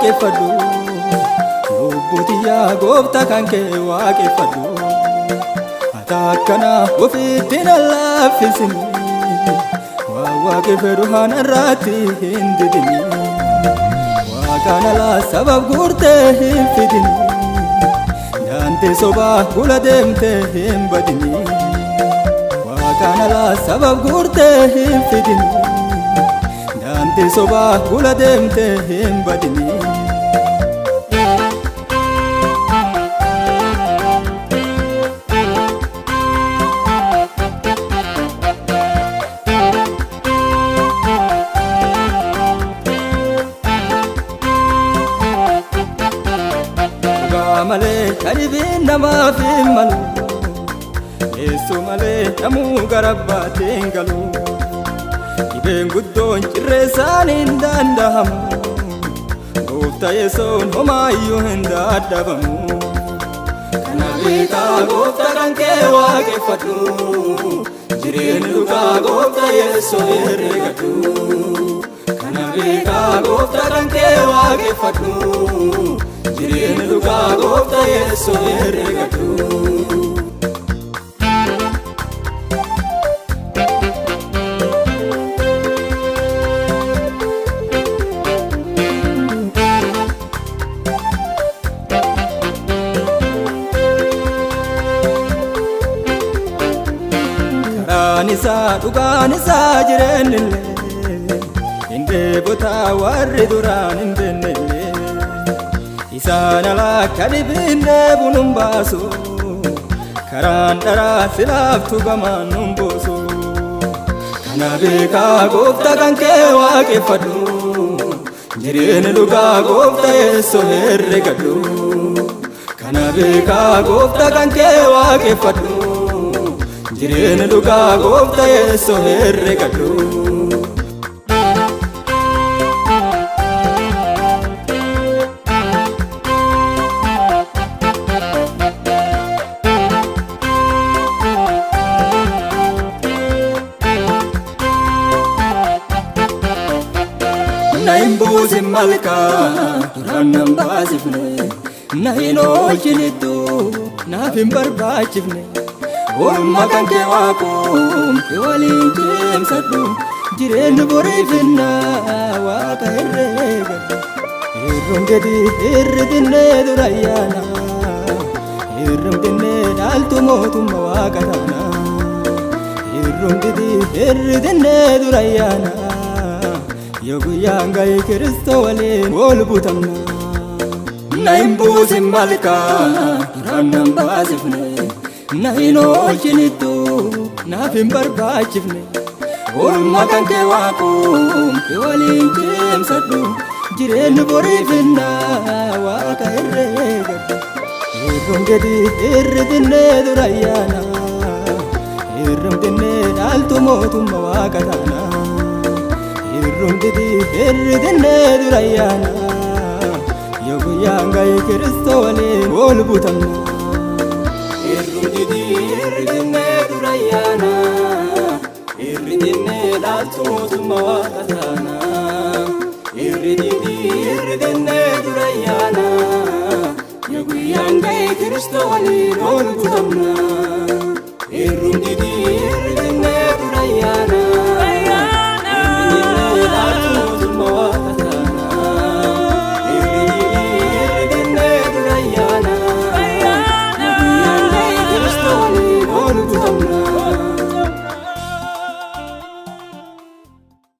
waaqeffadhu lubbuutiyaa gooftaa kan kee waaqeffadhu ata akkana ofitti na laaffisini waan waaqeffadhu hanarraatti hin didini waaqaan alaa sabab guurtee hin fidini daandii sobaa gula deemtee hin badini waaqaan alaa sabab guurtee hin fidini daandii sobaa gula deemtee hin badini malee kadhibiin namaaf hin malu eessu malee namuu garabbaatiin galu dhibeen guddoon cirreessaan hin danda'amu gooftaa yesoon homaayyuu hin dadhabamu kana beekaa gooftaa kan kee waaqeffadhu jireenyi dhugaa gooftaa yesoo herregadhu kana beekaa gooftaa kan kee waaqeffadhu jireenyi dhugaa gooftaa yesoo herregadhu karaan isaa dhugaan isaa jireenyillee hin dheebotaa warri duraan hin beennellee isaan alaa kadhibiin dheebuun hin baasu karaan dharaa silaaftu gamaan hin boosu kana beekaa gooftaa kan kee waaqeffadhu jireenyi dhugaa gooftaa yesoo herregadhu kana beekaa gooftaa kan kee waaqeffadhu jireenyi dhugaa gooftaa yesoo herregadhu na hin buusin malkaa duraan nan baasifne na hin oolchinittu naaf hin barbaachifne oolmaa kan kee waaquun kee waliin deemsadhu jireenyi boriifinnaa waaqa herreegadhu hirruun gadi hirridinnee dura ayyaana hirruun dinnee dhaaltu mootummaa waaqa taana hirruun gadi hirridinnee dura ayyaana yoo guyyaan ga'e Kiristoo waliin wal butamna na hin buusin malkaa duraan nan baasifne na hin oolchinittu naaf hin barbaachifne oolmaa kan kee waaquun kee waliin deemsadhu jireenyi boriifinnaa waaqa herreegadhu hirruun gadi hirridinnee dura ayyaana hirruun dinnee dhaaltu mootummaa waaqa taana hirruun gadi hirridinnee dura ayyaana yoo guyyaan ga'e Kiristoo waliin wal butamna hirruun gadi hirridinnee dura ayyaana hirridinnee dhaaltu mootummaa waaqa taana hirridinnee dura ayyaana yoo guyyaan ga'e Kiristoo waliin wal butamna